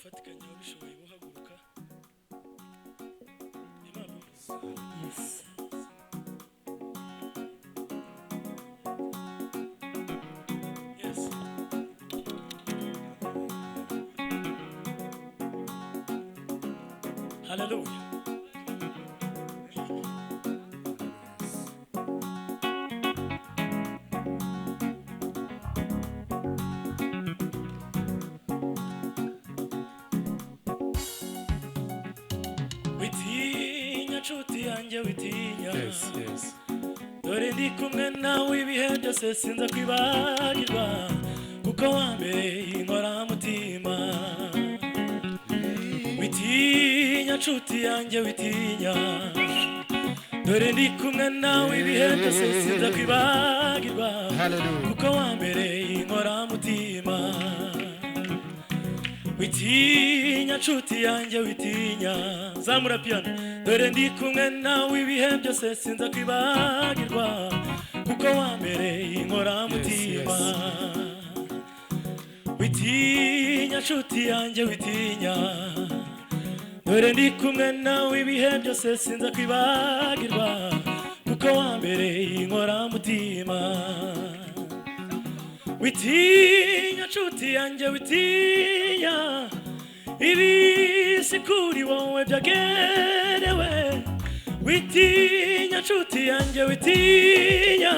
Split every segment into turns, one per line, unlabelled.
ufatikanye wabishoboye guhaguruka.
Yes.
Yes. Hallelujah. Witinya nshuti yanjye witinya.
Yes, yes.
Dore ndi kumwe nawe ibihe byose sinza kwibagirwa kuko wambereye inkoramutima. Witinya nshuti yanjye witinya. Dore ndi kumwe nawe ibihe byose sinza kwibagirwa kuko wambereye inkoramutima. Witinya nshuti yanjye witinya. Zamura piano. Dore ndi kumwe nawe ibihe byose sinza kwibagirwa kuko wambereye inkoramutima. Witinya nshuti yanjye witinya. Dore ndi kumwe nawe ibihe byose sinza kwibagirwa kuko wambereye inkoramutima. Witinya nshuti yanjye witinya. Ibisi kuri wowe byagenewe. Witinya nshuti yanjye witinya.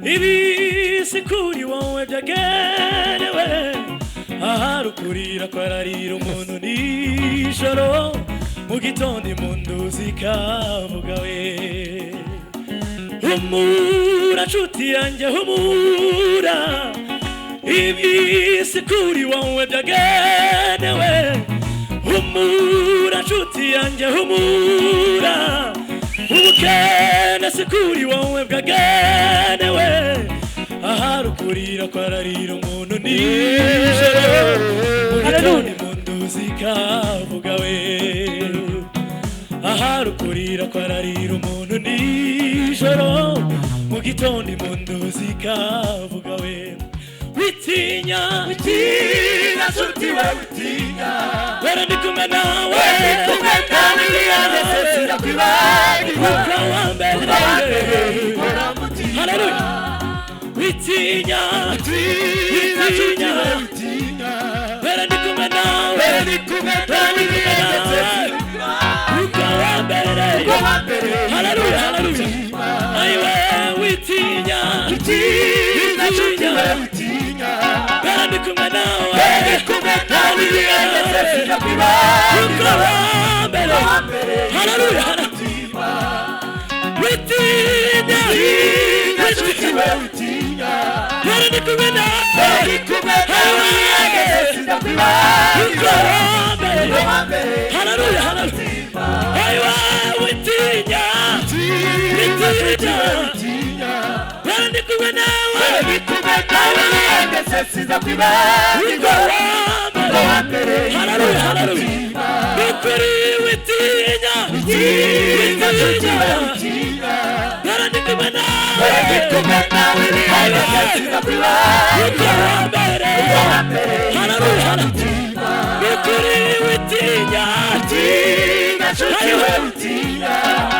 Ibisi kuri wowe byagenewe. Ahari ukurira kwararira umuntu nijoro, mu gitondo impundu zikavuga we. Humura nshuti yanjye humura. Ibisi kuri wowe byagenewe. Humura nshuti yanjye humura. Ubukene si kuri wowe bwagenewe. Ahari ukurira kwararira umuntu nijoro, mu gitondo impundu zikavuga we. Ahari ukurira kwararira umuntu nijoro, mu gitondo impundu zikavuga we. Witinya,
Witinya nshuti we witinya.
dore ndi kumwe nawe.
Ndi kumwe nawe ibihe byose sinza kwibagirwa
kuko wambereye
inkoramutima.
Hallelujah. Witinya,
Witinya nshuti we witinya.
dore ndi kumwe nawe.
Ndi kumwe nawe ibihe byose sinza
kuko wambereye. Hallelujah, hallelujah. Ayiwe witinya.
Witinya nshuti we witinya.
dore ndi kumwe nawe.
Ndi kumwe nawe ibihe byose sinza
kuko
kwibagirwa
wambereye. Hallelujah, hallelujah. Witinya,
Witinya nshuti we witinya.
dore ndi kumwe nawe.
Ndi kumwe nawe ibihe byose sinza
kuko
kwibagirwa
wambereye. Hallelujah, hallelujah. Ayiwe witinya.
witinya.
dore ndi kumwe nawe.
Ndi kumwe nawe ibihe byose sinza kwibagirwa
kuko wambereye. Hallelujah, hallelujah. Bikuri witinya.
Witinya nshuti we witinya.
dore ndi kumwe nawe.
Ndi kumwe nawe ibihe byose sinza kwibagirwa
kuko wambereye. Hallelujah, hallelujah. Bikuri witinya.
Witinya nshuti we witinya.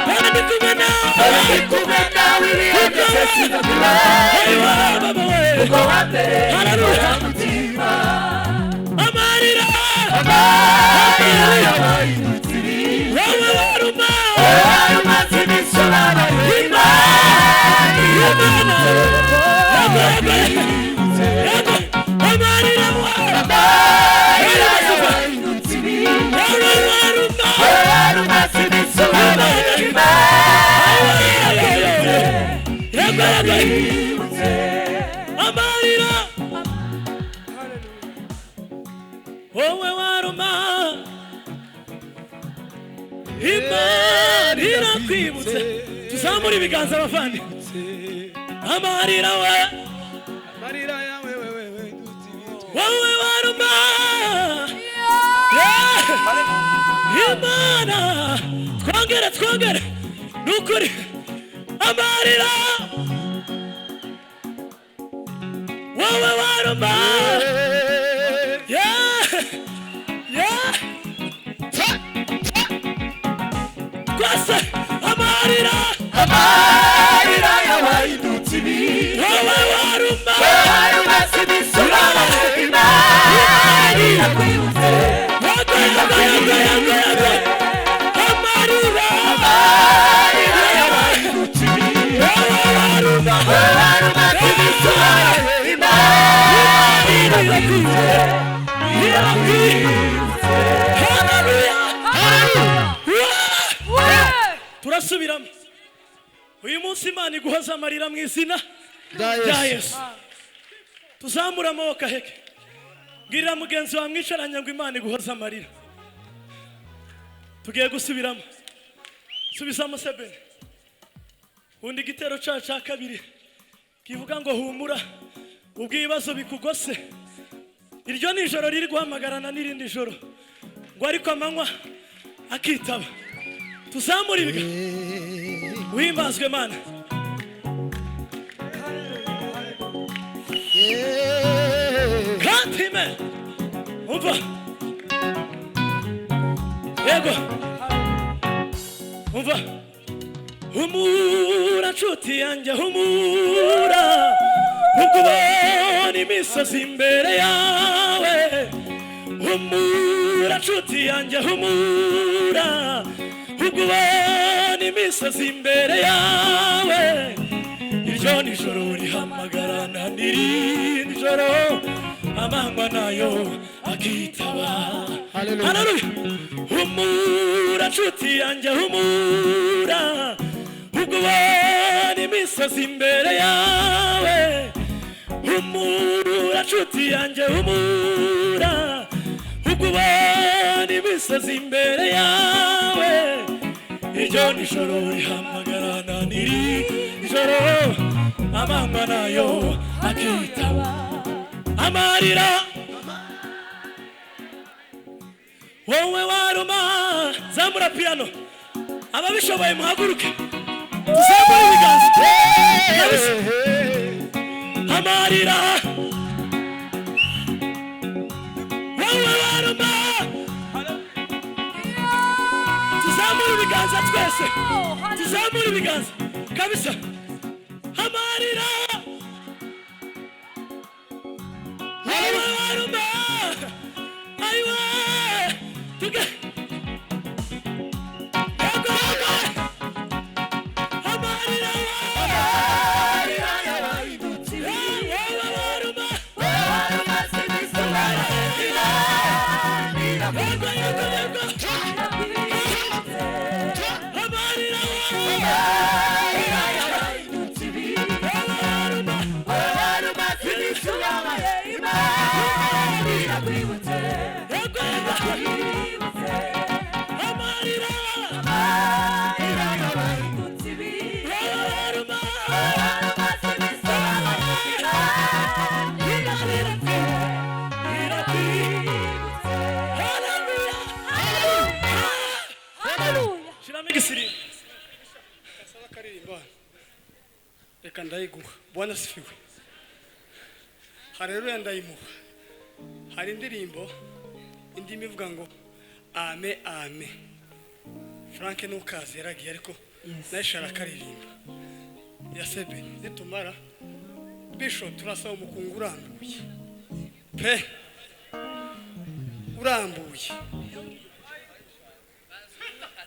dore ndi kumwe nawe.
Ndi kumwe nawe ibihe byose sinza kwibagirwa
Ayiwe baba we.
kuko wambereye
Hallelujah.
inkoramutima.
Amarira.
Amarira y'abahindutse ibiribwa.
Wowe waruma.
Ayo mazi n'isobanuro y'Imana.
Imana. Amarira wa.
Amarira y'abahindutse ibiribwa.
Wowe waruma.
Ayo mazi n'isobanuro y'Imana.
Amarira. Wowe waruma. Imana irakwibutse. Tuzamure ibiganza abavandi. Amarira we. Wowe waruma. Imana. Twongere. Nukuri. Amarira. wowe waruma
amarira y'abahindutse ibihe
wowe waruma
warumaze ibisobanuro Imana irakwibutse
amarira
y'abahindutse ibihe warumaze ibisobanuro Imana irakwibutse
turasubiramo uyu munsi Imana iguhoza amarira mu izina rya Yesu. Tuzamura amaboko aheke, mbwirira mugenzi wawe mwicaranye ngo Imana iguhoza amarira. Tugiye gusubiramo, subizamo sebene. Undi igitero cya kabiri kivuga ngo humura ubwo ibibazo bikugose. Iryo nijoro riri guhamagarana n'irindi joro ngo ariko amanywa akitaba. Tuzamura ibiga uhimbazwe Mana. Katime umva yego umva humura nshuti yanjye humura ubwo ubona imisozi imbere yawe. Humura nshuti yanjye humura ubwo ubona imisozi imbere yawe. Iryo nijoro rihamagarana n'irindi joro amanywa nayo akitaba. Haleluya. Humura nshuti yanjye humura ubwo ubona imisozi imbere yawe. Humura nshuti yanjye humura ubwo ubona imisozi imbere yawe. Iryo nijoro rihamagarana n'irindi joro amanywa nayo akitaba. Amarira wowe waruma, zamura piano ababishoboye muhaguruke tuzamure ibiganza. Amarira wowe waruma, tuzamure ibiganza twese, tuzamure ibiganza kabisa. Amarira wowe waruma, aywa tuge amarira
y'abahindutse ibihe
wowe waruma,
warumaze ibisobanuro Imana irakwibutse
amarira
y'abahindutse ibihe warumaze ibisobanuro Imana irakwibutse
amarira
y'abahindutse ibihe warumaze ibisobanuro Imana irakwibutse.
Haleluya. Shiramo igisiri kasaba karirimba reka ndayiguha. Bwana sifiwe. Haleluya ndayimuha. Hari indirimbo indimi ivuga ngo ame ame. Frank nukazi yaragiye ariko nayishara karirimba ya sebe nitumara Bishop turasaba umukungu urambuye pe urambuye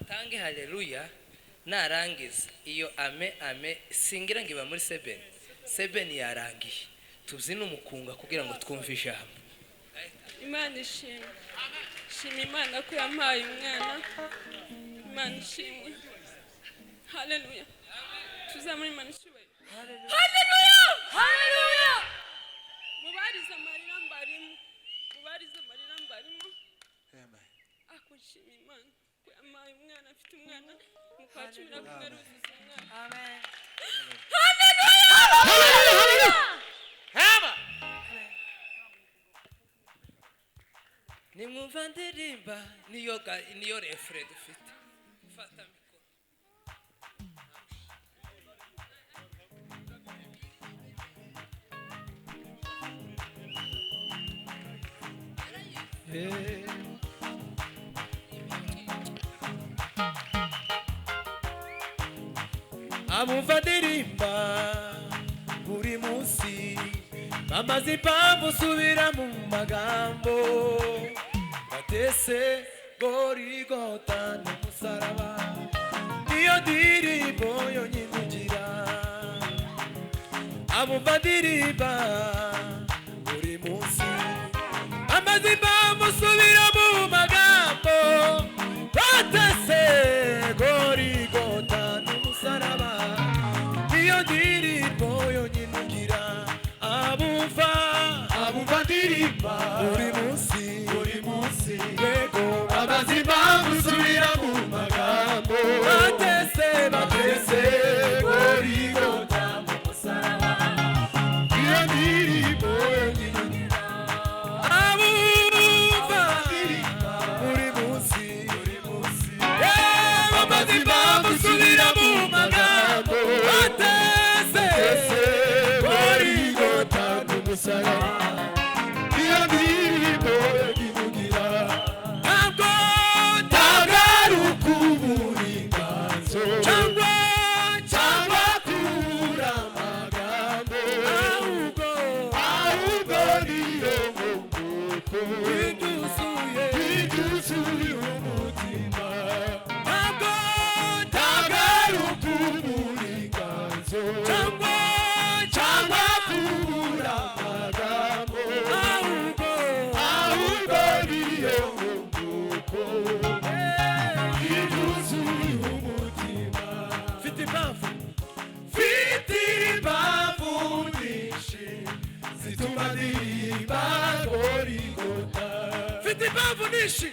atange haleluya narangiza iyo ame ame singira ngo iba muri 7 yarangiye tubyina umukunga kugira ngo twumve ijambo.
Imana ishimwe, shima Imana ko yampaye umwana. Imana ishimwe. Haleluya. Tuzamure Imana ishimwe. Haleluya. Haleluya. Mubariza amarira mbarimo. Mubariza amarira mbarimo. Amen. Akushima Imana ko yampaye umwana, afite umwana mu kwa 11 ruzuza umwana. Amen. Haleluya. Haleluya.
Haba nimwumva ndirimba niyo refre dufite. Fata mikoro.
abumva ndirimba buri munsi bamaze impamvu usubira mu magambo batese Gorigota n'umusaraba niyo ndirimbo yonyine ugira abumva ndirimba buri munsi bamaze impamvu usubira mu magambo batese Gorigota n'umusaraba niyo ndirimbo yonyine ugira abumva ndirimba buri munsi yego bamaze impamvu usubira mu magambo batese Gorigota n'umusaraba niyo ndirimbo yonyine ugira abumva buri munsi bamaze impamvu usubira mu magambo batese Gorigota n'umusaraba niyo ndirimbo yonyine ugira ntabwo tagaruka uburinganzo cyangwa kubura amagambo ahubwo niyo mvugo idusuye umutima ntabwo tagaruka uburinganzo cyangwa kubura amagambo ahubwo niyo mvugo idusuye umutima mfite impamvu nyinshi zituma ndirimba Gorigota mfite impamvu nyinshi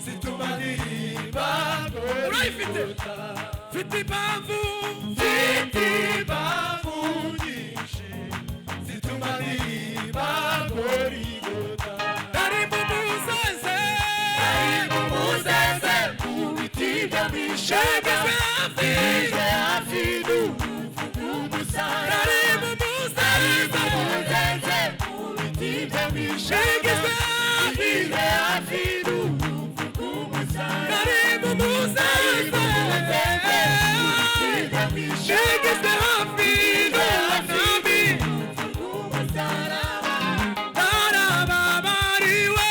zituma ndirimba Gorigota mfite impamvu nyinshi zituma ndirimba Gorigota nari mu muzeze ku biti by'amishegeze hafi n'umusaraba nari mu muzeze ku biti by'amishegeze hafi n'umusaraba nari mu muzeze shegeze hafi n'umusaraba narababariwe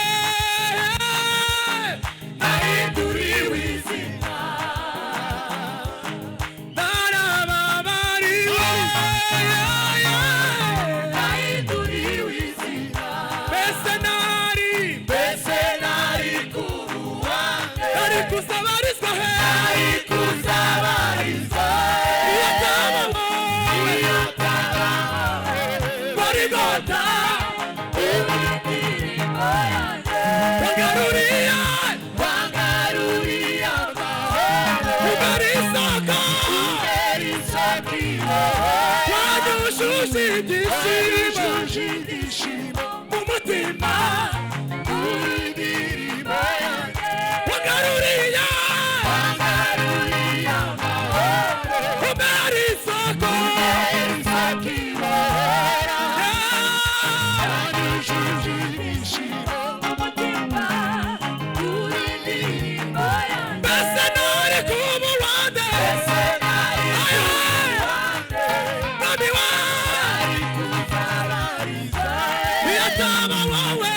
nahinduriwe izina narababariwe nahinduriwe izina mbese nari ku ruhande nari kuzabarizwa he Gorigota wangaruriye ugarisaka wanyushuje ibyishimo mu mutima wangaruriye ugarisaka Yataba wawe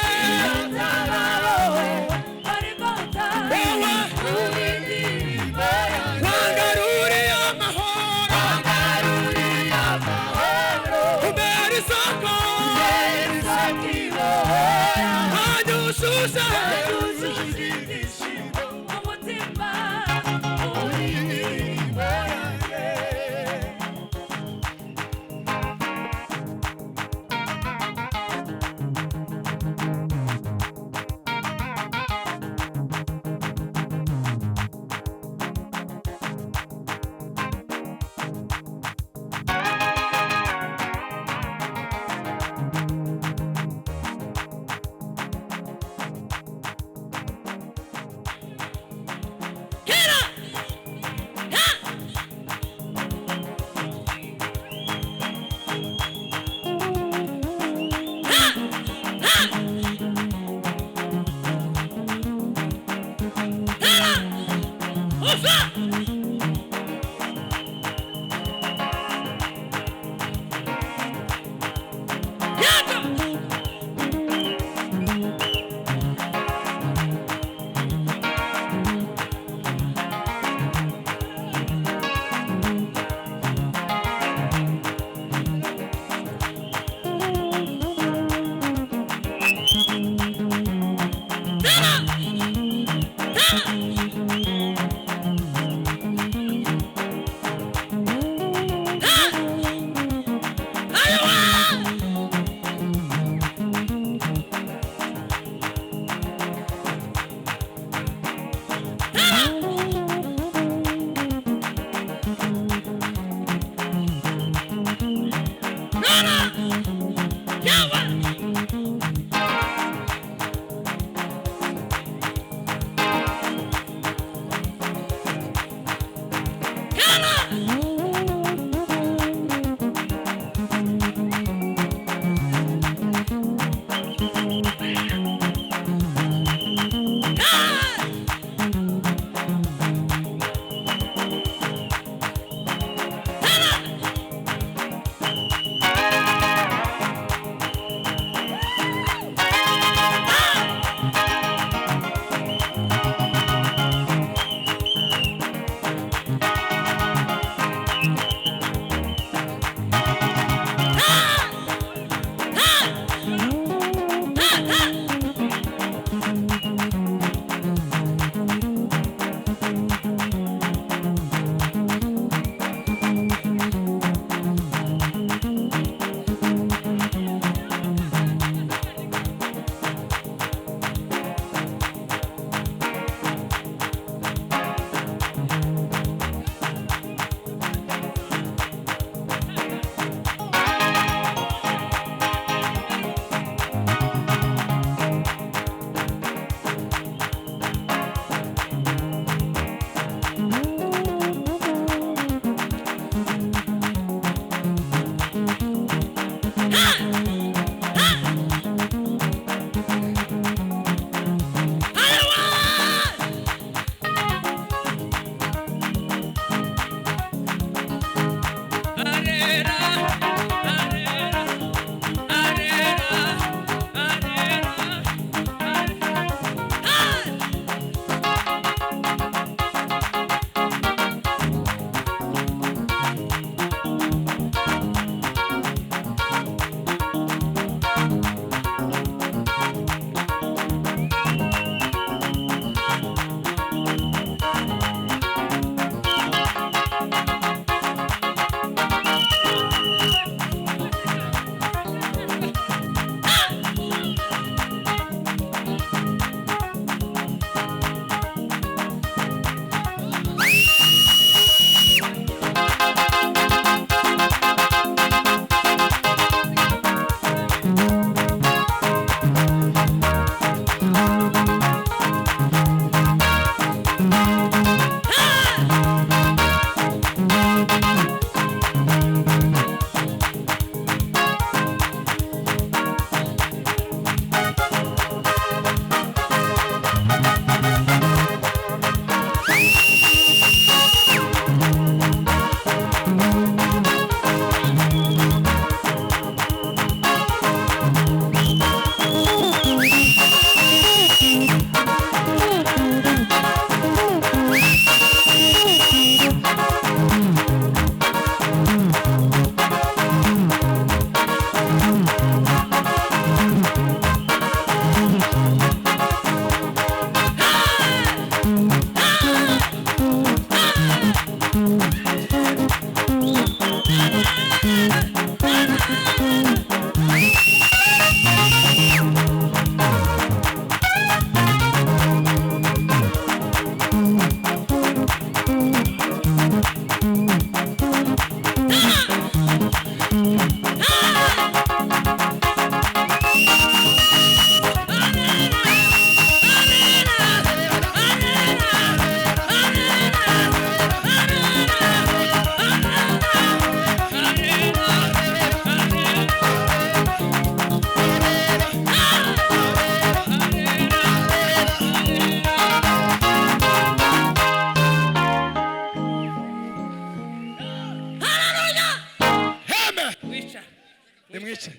nimwice